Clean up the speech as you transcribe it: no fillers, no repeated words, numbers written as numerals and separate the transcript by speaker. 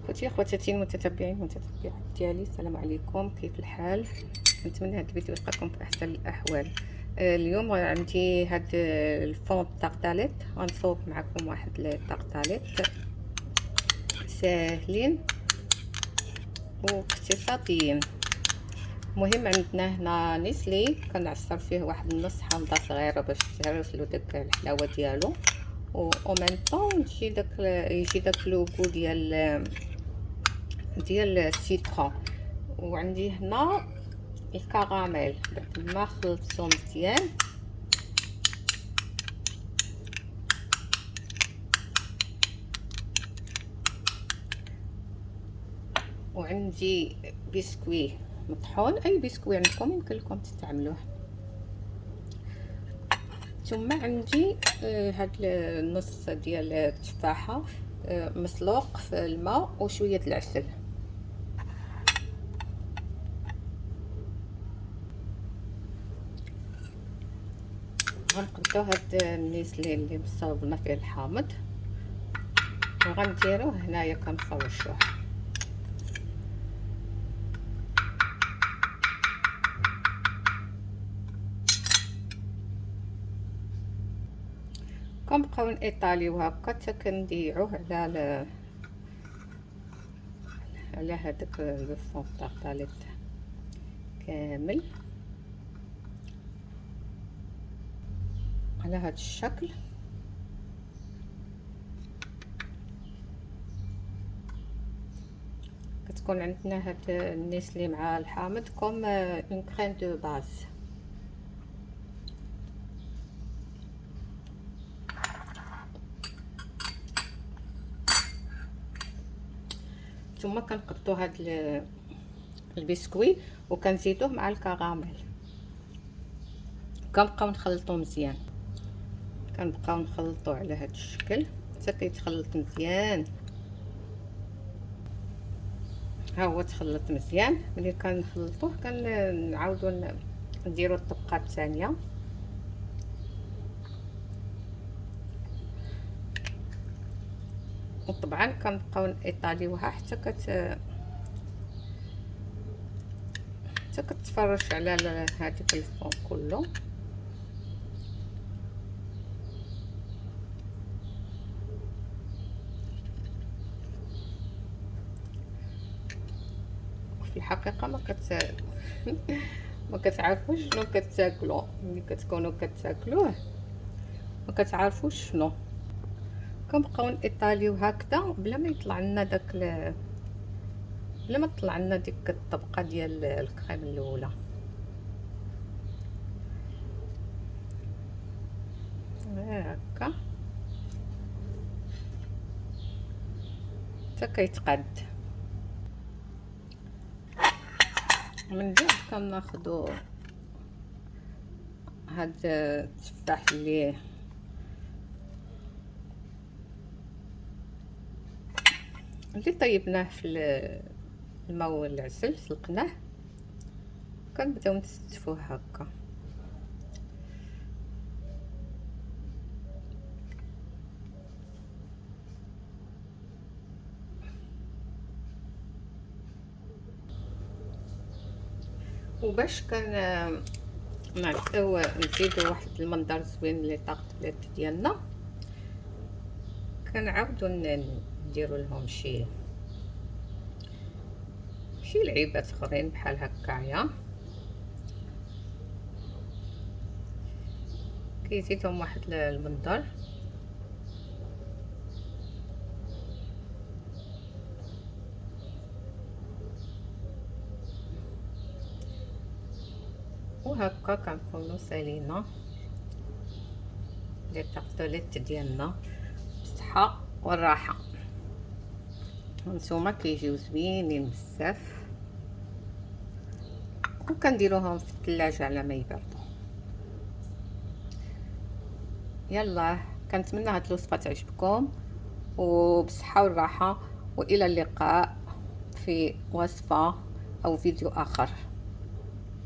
Speaker 1: خوتي خواتاتي المتتبعين والمتتبعات ديالي، السلام عليكم، كيف الحال؟ نتمنى هذا الفيديو يلقاكم في احسن الاحوال. اليوم عندي هاد الفون طاقطاليت، غنصوب معكم واحد الطاقطاليت ساهلين واقتصاديين. المهم عندنا هنا نيسلي، كنعصر فيه واحد نص حامضه صغيره باش تهرسلو داك الحلاوه ديالو، و ميم طون يجي داك لوغو ديال السيترون. وعندي هنا الكراميل بعد ما خلطتو مزيان. وعندي بسكوي مطحون، اي بسكوي عندكم يمكن لكم تستعملوه. ثم عندي هاد النص ديال التفاحه مسلوق في الماء وشويه العسل. غنقدو هاد النيسلي اللي مصوبنا فيه الحامض وغنديروه هنايا كنفرشوه. كنبقاو نيطاليو هكا حتى كنضيعوه على هذاك لو فون طاقطاليت كامل على هذا الشكل. كتكون عندنا هاد النيسلي مع الحامض كوم اون كريم دو باز. ثم كنقطو هاد البسكوي وكنزيدوه مع الكراميل، كنبقاو نخلطو مزيان، كنبقاو نخلطو على هاد الشكل حتى كيتخلط مزيان. ها هو تخلط مزيان. ملي كنخلطوه كنعاودو نديرو الطبقه الثانيه. وطبعا كنبقاو نيطاليوها حتى كتفرش على هذاك الفون كله. في الحقيقه ما كتعرفوش شنو كتاكلوا ملي كتكونوا كتاكلوه، ما كتعرفوش شنو. كنبقاو نيطاليو هكذا بلا ما يطلع لنا بلا ما تطلع لنا ديك الطبقه ديال الكريم الاولى. هكا حتى كيتقاد. من بعد كناخذوا هاد التفاح اللي طيبناه في الماء والعسل، سلقناه، كنبداو نستفوه هكا. وباش نعطيو نزيدو واحد المنظر زوين لي طاقطاليت ديالنا، كنعاودو نديرو لهم شي لعيبات اخرين بحال هكايا، كيزيدهم واحد المنظر. وهكا كنكونوا سالينا لي طاقطاليت ديالنا بالصحه والراحه. هانتوما كيجيو زوينين بزاف، وكنديروهم في الثلاجه على ما يبردوا. يلا كنتمنى هاد الوصفه تعجبكم وبصحه والراحه، والى اللقاء في وصفه او فيديو اخر.